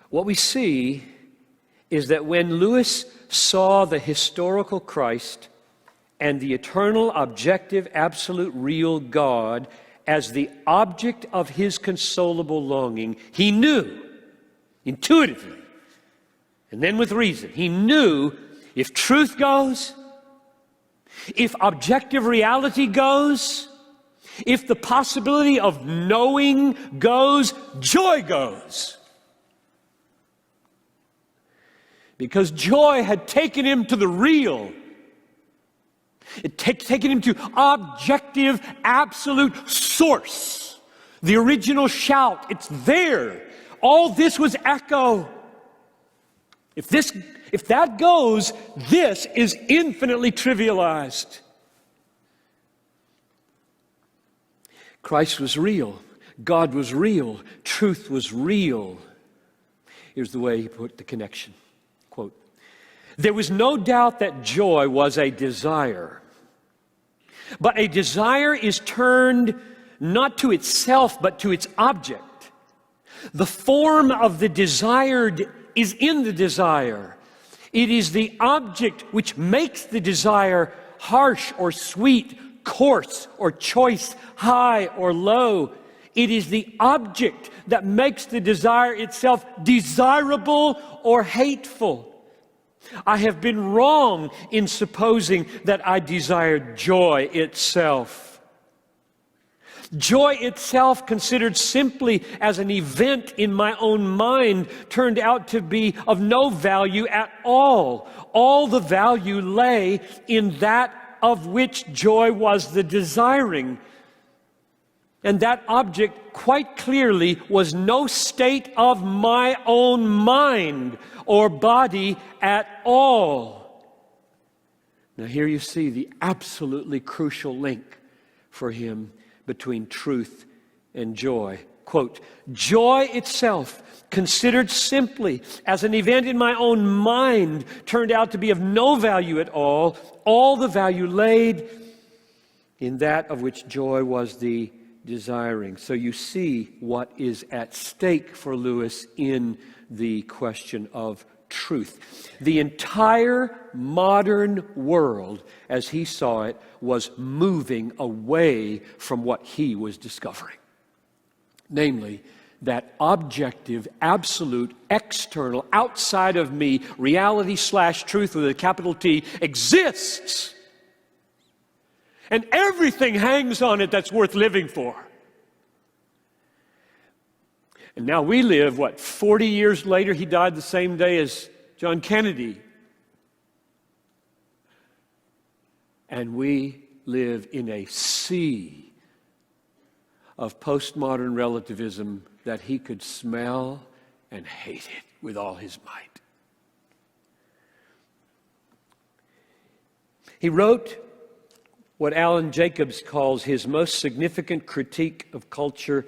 What we see is that when Lewis saw the historical Christ and the eternal, objective, absolute, real God as the object of his consolable longing, he knew, intuitively, and then with reason, he knew if truth goes, if objective reality goes, if the possibility of knowing goes, joy goes. Because joy had taken him to the real. It taken him to objective, absolute source. The original shout, it's there. All this was echo. If that goes, this is infinitely trivialized. Christ was real. God was real. Truth was real. Here's the way he put the connection. Quote, "There was no doubt that joy was a desire. But a desire is turned not to itself, but to its object. The form of the desired is in the desire. It is the object which makes the desire harsh or sweet, coarse or choice, high or low. It is the object that makes the desire itself desirable or hateful. I have been wrong in supposing that I desired joy itself. Joy itself, considered simply as an event in my own mind, turned out to be of no value at all. All the value lay in that of which joy was the desiring. And that object quite clearly was no state of my own mind or body at all." Now here you see the absolutely crucial link for him between truth and joy. Quote, "Joy itself, considered simply as an event in my own mind, turned out to be of no value at all. All the value laid in that of which joy was the desiring." So you see what is at stake for Lewis in the question of truth. The entire modern world, as he saw it, was moving away from what he was discovering. Namely, that objective, absolute, external, outside of me, reality/truth with a capital T exists. And everything hangs on it that's worth living for. And now we live, 40 years later? He died the same day as John Kennedy. And we live in a sea of postmodern relativism that he could smell and hate it with all his might. He wrote what Alan Jacobs calls his most significant critique of culture,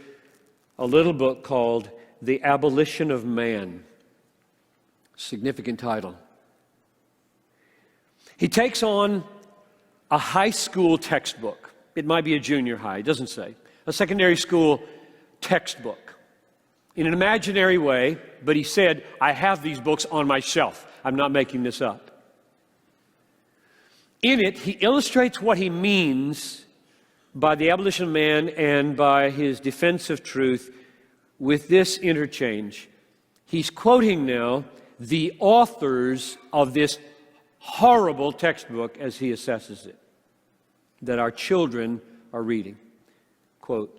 a little book called The Abolition of Man. Significant title. He takes on a high school textbook. It might be a junior high, it doesn't say. A secondary school textbook. In an imaginary way, but he said, I have these books on my shelf. I'm not making this up. In it, he illustrates what he means by the abolition of man and by his defense of truth with this interchange. He's quoting now the authors of this horrible textbook as he assesses it, that our children are reading. Quote,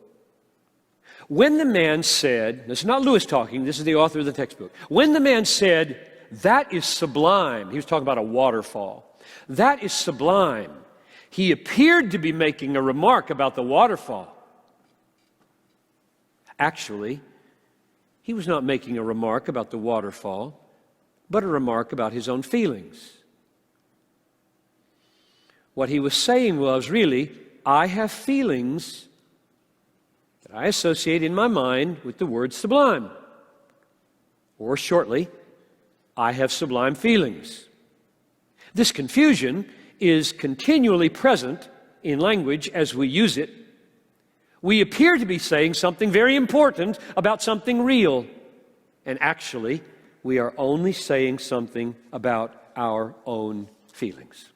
"When the man said," this is not Lewis talking, this is the author of the textbook. "When the man said, 'That is sublime,'" he was talking about a waterfall, "'that is sublime,' he appeared to be making a remark about the waterfall. Actually, he was not making a remark about the waterfall, but a remark about his own feelings. What he was saying was really, I have feelings that I associate in my mind with the word sublime. Or shortly, I have sublime feelings. This confusion is continually present in language as we use it. We appear to be saying something very important about something real. And actually, we are only saying something about our own feelings.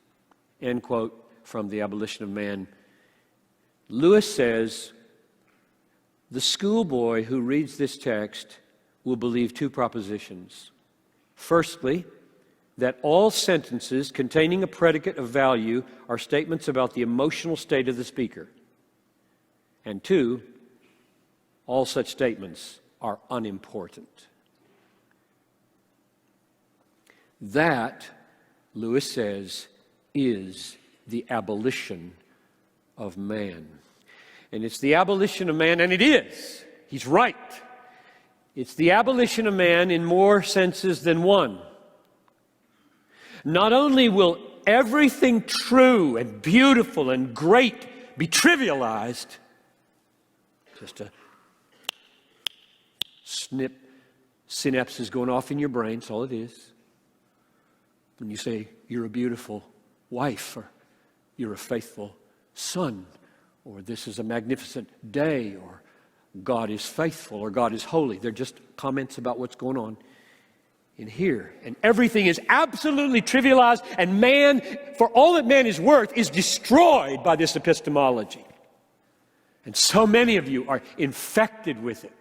End quote from The Abolition of Man. Lewis says, the schoolboy who reads this text will believe two propositions. Firstly, that all sentences containing a predicate of value are statements about the emotional state of the speaker. And two, all such statements are unimportant. That, Lewis says, is the abolition of man. And it's the abolition of man, and it is. He's right. It's the abolition of man in more senses than one. Not only will everything true and beautiful and great be trivialized, just a snip, synapses going off in your brain, that's all it is. When you say, you're a beautiful wife, or you're a faithful son, or this is a magnificent day, or God is faithful, or God is holy. They're just comments about what's going on in here. And everything is absolutely trivialized, and man, for all that man is worth, is destroyed by this epistemology. And so many of you are infected with it.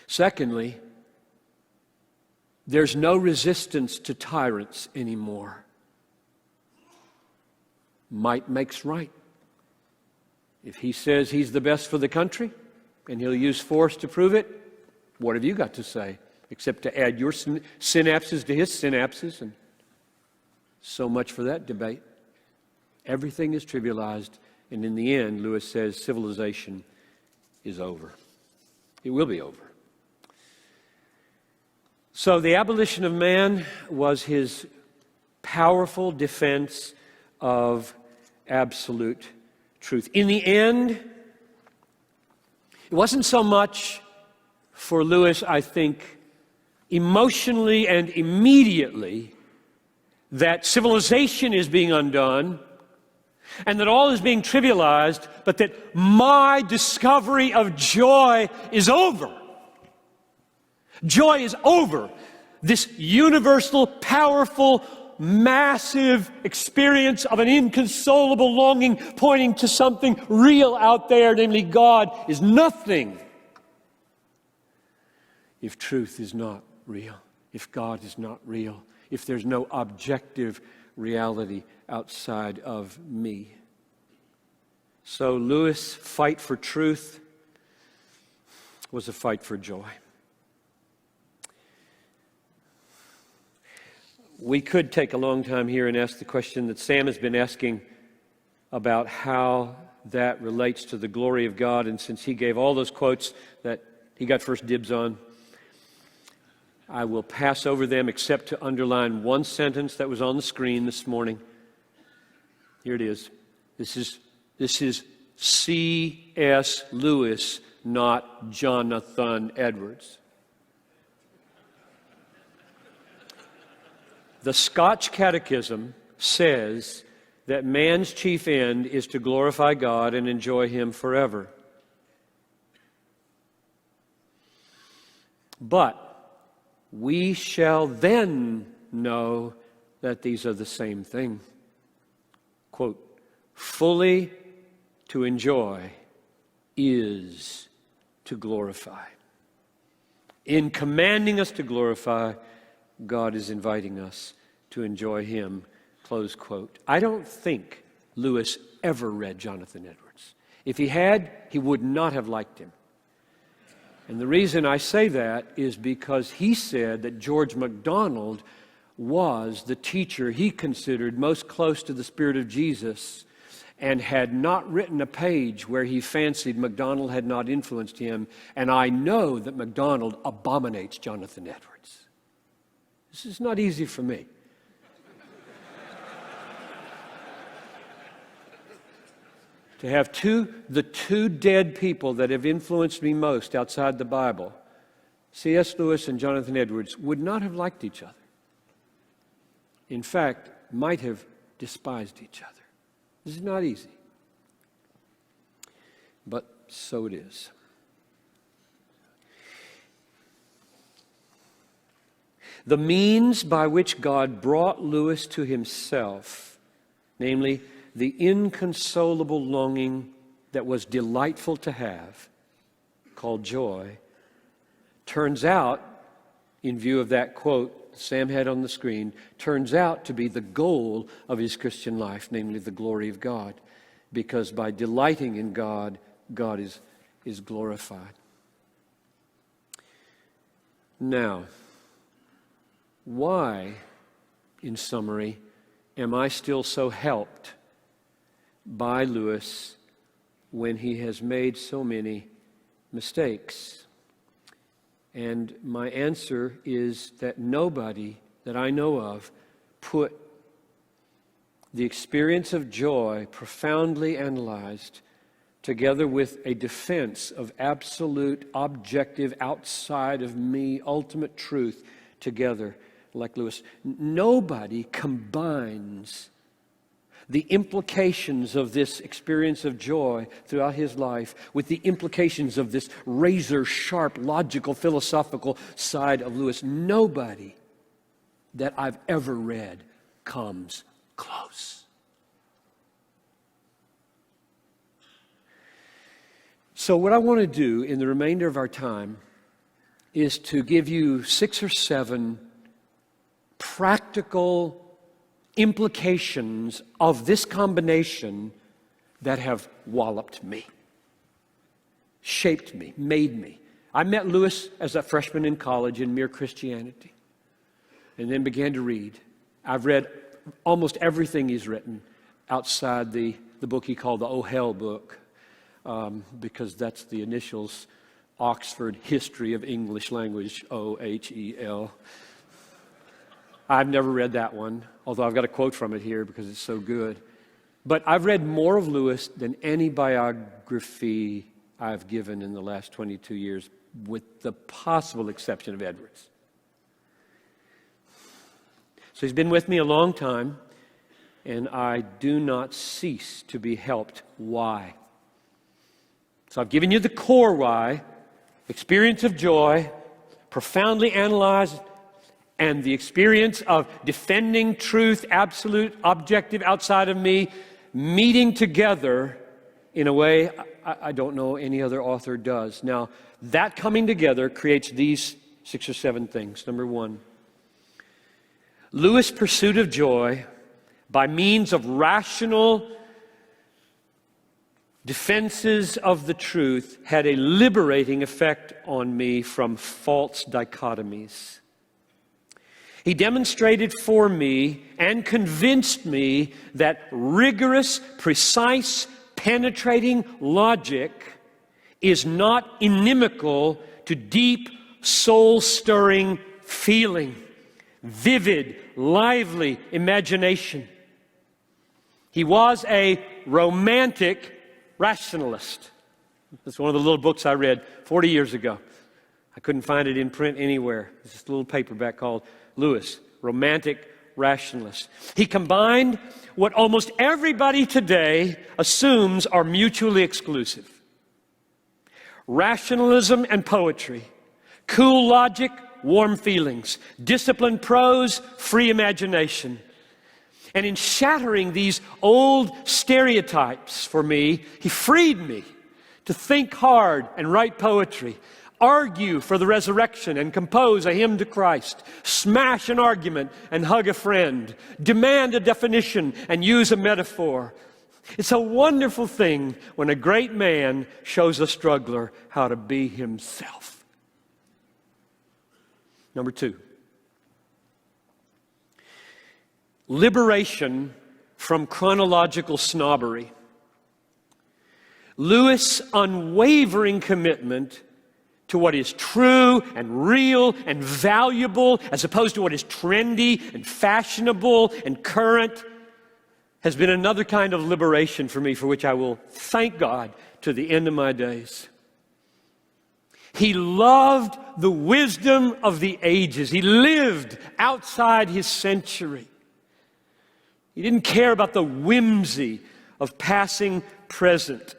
Secondly, there's no resistance to tyrants anymore. Might makes right. If he says he's the best for the country, and he'll use force to prove it, what have you got to say? Except to add your synapses to his synapses, and so much for that debate. Everything is trivialized, and in the end, Lewis says, civilization is over. It will be over. So the abolition of man was his powerful defense of absolute truth. In the end, it wasn't so much for Lewis, I think, emotionally and immediately that civilization is being undone and that all is being trivialized, but that my discovery of joy is over. Joy is over. This universal, powerful, massive experience of an inconsolable longing pointing to something real out there, namely God, is nothing if truth is not real, if God is not real, if there's no objective reality outside of me. So Lewis' fight for truth was a fight for joy. We could take a long time here and ask the question that Sam has been asking about how that relates to the glory of God. And since he gave all those quotes that he got first dibs on, I will pass over them except to underline one sentence that was on the screen this morning. Here it is. This is C.S. Lewis, not Jonathan Edwards. The Scotch catechism says that man's chief end is to glorify God and enjoy Him forever. But we shall then know that these are the same thing. Quote, fully to enjoy is to glorify. In commanding us to glorify, God is inviting us to enjoy Him, close quote. I don't think Lewis ever read Jonathan Edwards. If he had, he would not have liked him. And the reason I say that is because he said that George MacDonald was the teacher he considered most close to the Spirit of Jesus, and had not written a page where he fancied MacDonald had not influenced him. And I know that MacDonald abominates Jonathan Edwards. This is not easy for me. To have the two dead people that have influenced me most outside the Bible, C.S. Lewis and Jonathan Edwards, would not have liked each other. In fact, might have despised each other. This is not easy. But so it is. The means by which God brought Lewis to himself, namely the inconsolable longing that was delightful to have, called joy, turns out, in view of that quote Sam had on the screen, turns out to be the goal of his Christian life, namely the glory of God. Because by delighting in God, God is glorified. Now, why, in summary, am I still so helped by Lewis when he has made so many mistakes? And my answer is that nobody that I know of put the experience of joy, profoundly analyzed, together with a defense of absolute, objective, outside of me, ultimate truth together like Lewis. Nobody combines the implications of this experience of joy throughout his life with the implications of this razor-sharp, logical, philosophical side of Lewis. Nobody that I've ever read comes close. So what I want to do in the remainder of our time is to give you 6 or 7 practical implications of this combination that have walloped me, shaped me, made me. I met Lewis as a freshman in college in Mere Christianity, and then began to read. I've read almost everything he's written outside the book he called the Oh Hell book, because that's the initials, Oxford History of English Language, OHEL. I've never read that one, although I've got a quote from it here because it's so good. But I've read more of Lewis than any biography I've given in the last 22 years, with the possible exception of Edwards. So he's been with me a long time, and I do not cease to be helped. Why? So I've given you the core why, experience of joy, profoundly analyzed, and the experience of defending truth, absolute, objective, outside of me, meeting together in a way I don't know any other author does. Now, that coming together creates these 6 or 7 things. Number 1, Lewis' pursuit of joy by means of rational defenses of the truth had a liberating effect on me from false dichotomies. He demonstrated for me and convinced me that rigorous, precise, penetrating logic is not inimical to deep, soul-stirring feeling, vivid, lively imagination. He was a romantic rationalist. That's one of the little books I read 40 years ago. I couldn't find it in print anywhere. It's just a little paperback called Lewis, Romantic Rationalist. He combined what almost everybody today assumes are mutually exclusive: rationalism and poetry, cool logic, warm feelings, disciplined prose, free imagination. And in shattering these old stereotypes for me, he freed me to think hard and write poetry, argue for the resurrection and compose a hymn to Christ, smash an argument and hug a friend, demand a definition and use a metaphor. It's a wonderful thing when a great man shows a struggler how to be himself. Number 2, liberation from chronological snobbery. Lewis' unwavering commitment to what is true and real and valuable, as opposed to what is trendy and fashionable and current, has been another kind of liberation for me, for which I will thank God to the end of my days. He loved the wisdom of the ages. He lived outside his century. He didn't care about the whimsy of passing present.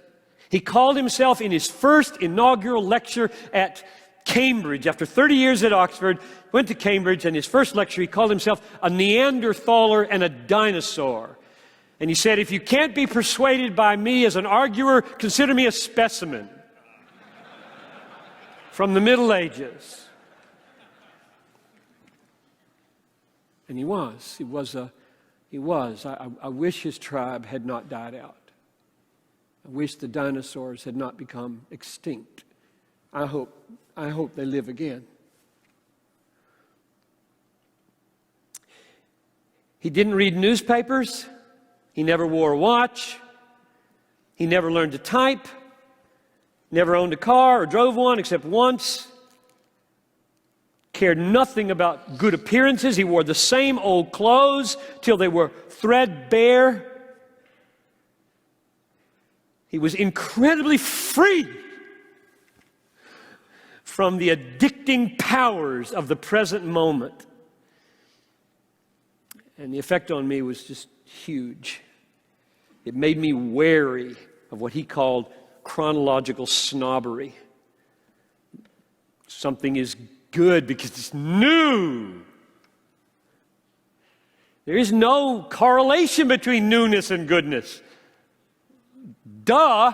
He called himself in his first inaugural lecture at Cambridge. After 30 years at Oxford, went to Cambridge, and his first lecture, he called himself a Neanderthaler and a dinosaur. And he said, if you can't be persuaded by me as an arguer, consider me a specimen from the Middle Ages. And he was. I wish his tribe had not died out. I wish the dinosaurs had not become extinct. I hope they live again. He didn't read newspapers. He never wore a watch. He never learned to type. Never owned a car or drove one except once. Cared nothing about good appearances. He wore the same old clothes till they were threadbare. He was incredibly free from the addicting powers of the present moment. And the effect on me was just huge. It made me wary of what he called chronological snobbery. Something is good because it's new. There is no correlation between newness and goodness. Duh!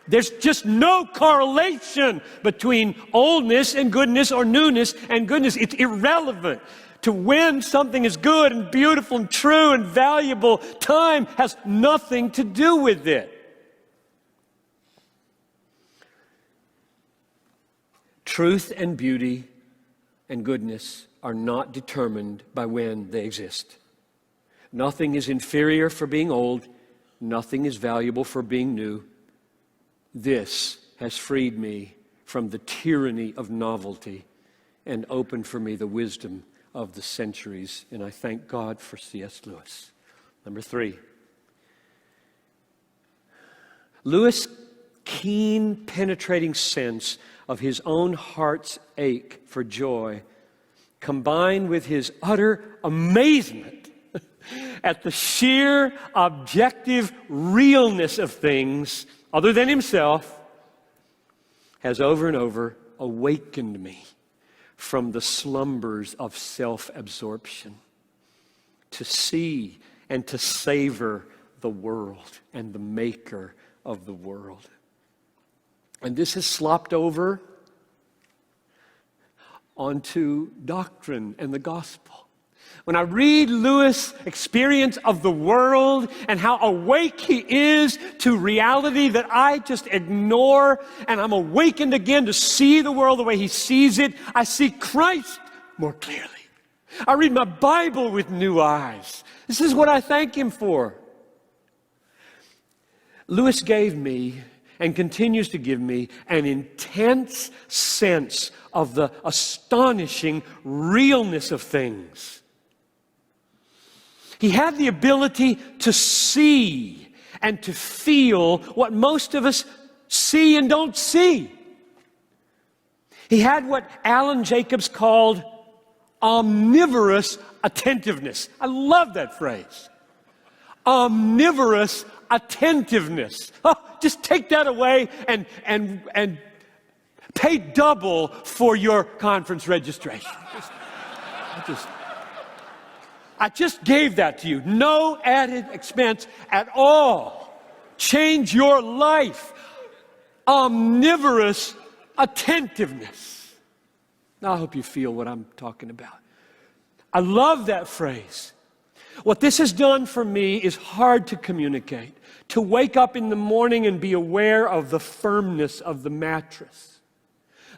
There's just no correlation between oldness and goodness or newness and goodness. It's irrelevant. To when something is good and beautiful and true and valuable, time has nothing to do with it. Truth and beauty and goodness are not determined by when they exist. Nothing is inferior for being old. Nothing is valuable for being new. This has freed me from the tyranny of novelty and opened for me the wisdom of the centuries. And I thank God for C.S. Lewis. Number 3. Lewis' keen, penetrating sense of his own heart's ache for joy, combined with his utter amazement at the sheer objective realness of things other than himself, has over and over awakened me from the slumbers of self-absorption to see and to savor the world and the maker of the world. And this has slopped over onto doctrine and the gospel. When I read Lewis' experience of the world and how awake he is to reality that I just ignore, and I'm awakened again to see the world the way he sees it, I see Christ more clearly. I read my Bible with new eyes. This is what I thank him for. Lewis gave me and continues to give me an intense sense of the astonishing realness of things. He had the ability to see and to feel what most of us see and don't see. He had what Alan Jacobs called omnivorous attentiveness. I love that phrase. Omnivorous attentiveness. Oh, just take that away and pay double for your conference registration. I just gave that to you. No added expense at all. Change your life. Omnivorous attentiveness. Now, I hope you feel what I'm talking about. I love that phrase. What this has done for me is hard to communicate. To wake up in the morning and be aware of the firmness of the mattress,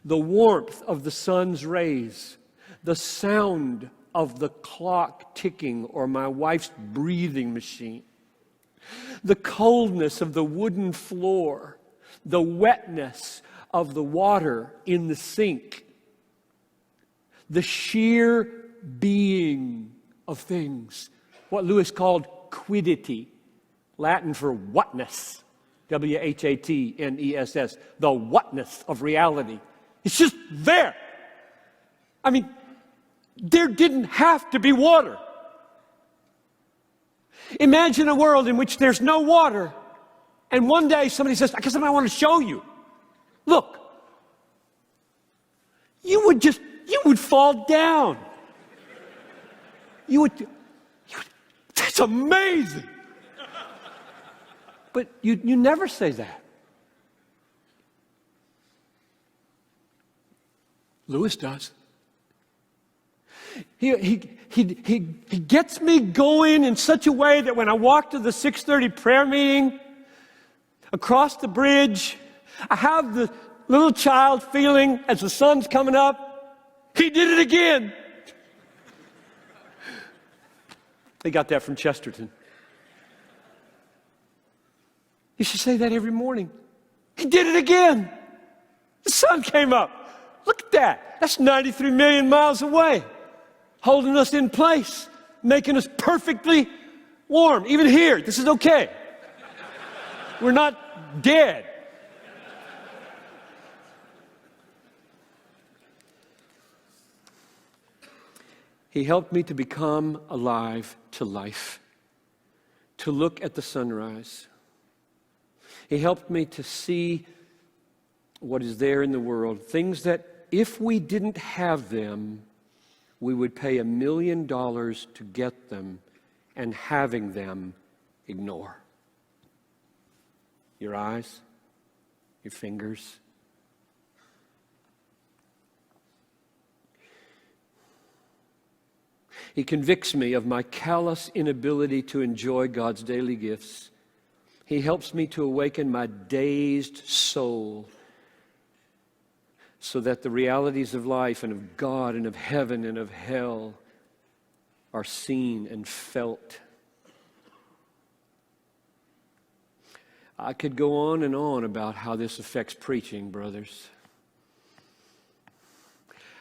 the warmth of the sun's rays, the sound of the clock ticking or my wife's breathing machine, the coldness of the wooden floor, the wetness of the water in the sink, the sheer being of things, what Lewis called quiddity, Latin for whatness, W-H-A-T-N-E-S-S, the whatness of reality. It's just there. I mean, there didn't have to be water. Imagine a world in which there's no water, and one day somebody says, I guess I want to show you. Look. you would fall down. That's amazing. But you never say that. Lewis does. He gets me going in such a way that when I walk to the 6:30 prayer meeting across the bridge, I have the little child feeling as the sun's coming up, he did it again. They got that from Chesterton. You should say that every morning. He did it again. The sun came up. Look at that. That's 93 million miles away, holding us in place, making us perfectly warm. Even here, this is okay. We're not dead. He helped me to become alive to life, to look at the sunrise. He helped me to see what is there in the world, things that if we didn't have them, we would pay $1 million to get them, and having them, ignore. Your eyes, your fingers. He convicts me of my callous inability to enjoy God's daily gifts. He helps me to awaken my dazed soul so that the realities of life and of God and of heaven and of hell are seen and felt. I could go on and on about how this affects preaching, brothers.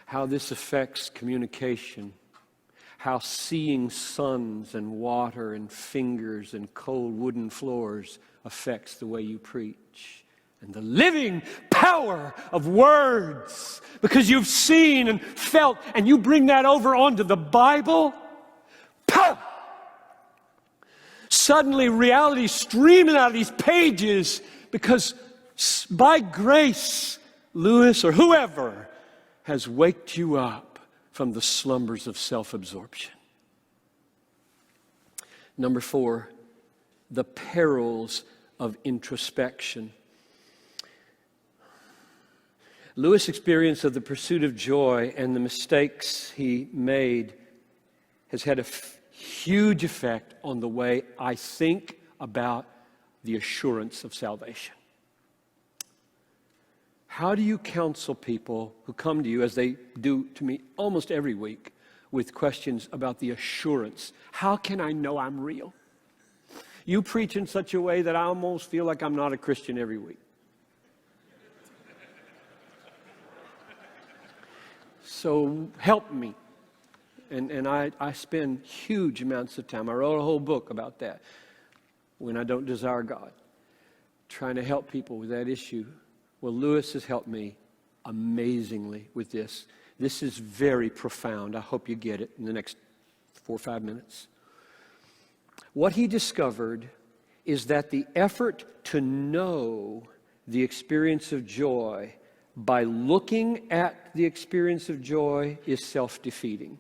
How this affects communication. How seeing suns and water and fingers and cold wooden floors affects the way you preach. And the living power of words, because you've seen and felt, and you bring that over onto the Bible. Pow! Suddenly reality streaming out of these pages, because by grace, Lewis or whoever has waked you up from the slumbers of self-absorption. Number 4, the perils of introspection. Lewis' experience of the pursuit of joy and the mistakes he made has had a huge effect on the way I think about the assurance of salvation. How do you counsel people who come to you, as they do to me almost every week, with questions about the assurance? How can I know I'm real? You preach in such a way that I almost feel like I'm not a Christian every week. So help me. And I spend huge amounts of time. I wrote a whole book about that, when I don't desire God, trying to help people with that issue. Well, Lewis has helped me amazingly with this. This is very profound. I hope you get it in the next 4 or 5 minutes. What he discovered is that the effort to know the experience of joy by looking at the experience of joy is self-defeating.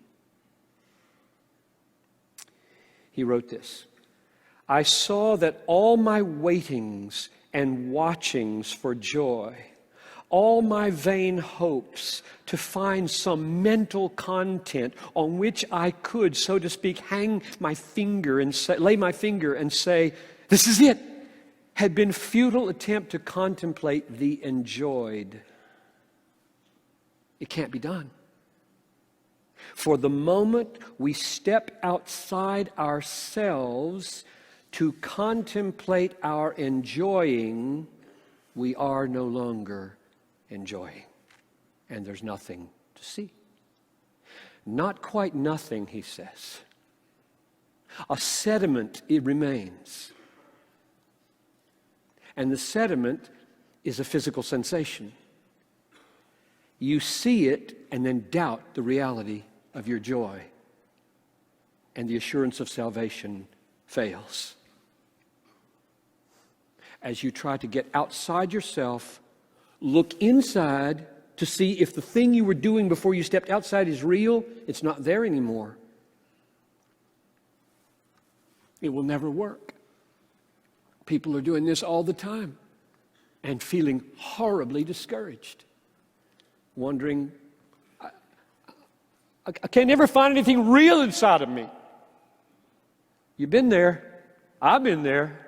He wrote this: I saw that all my waitings and watchings for joy, all my vain hopes to find some mental content on which I could, so to speak, hang my finger and say, lay my finger and say, this is it, had been futile attempt to contemplate the enjoyed. It can't be done. For the moment we step outside ourselves to contemplate our enjoying, we are no longer enjoying. And there's nothing to see. Not quite nothing, he says. A sediment, it remains. And the sediment is a physical sensation. You see it and then doubt the reality of your joy. And the assurance of salvation fails. As you try to get outside yourself, look inside, to see if the thing you were doing before you stepped outside is real, it's not there anymore. It will never work. People are doing this all the time and feeling horribly discouraged, wondering, I can never find anything real inside of me. You've been there. I've been there.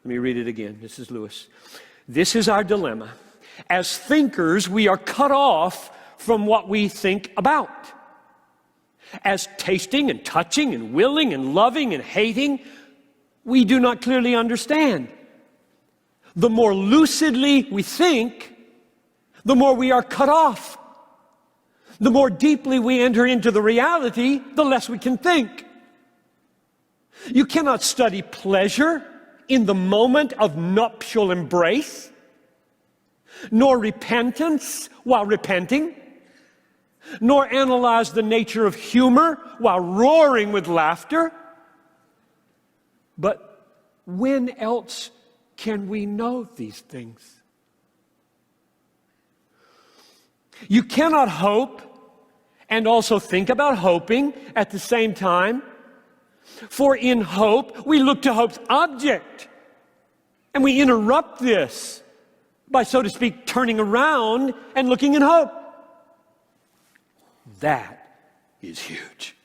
Let me read it again. This is Lewis. This is our dilemma. As thinkers, we are cut off from what we think about. As tasting and touching and willing and loving and hating, we do not clearly understand. The more lucidly we think, the more we are cut off. The more deeply we enter into the reality, the less we can think. You cannot study pleasure in the moment of nuptial embrace, nor repentance while repenting, nor analyze the nature of humor while roaring with laughter. But when else can we know these things? You cannot hope and also think about hoping at the same time. For in hope, we look to hope's object. And we interrupt this by, so to speak, turning around and looking in hope. That is huge.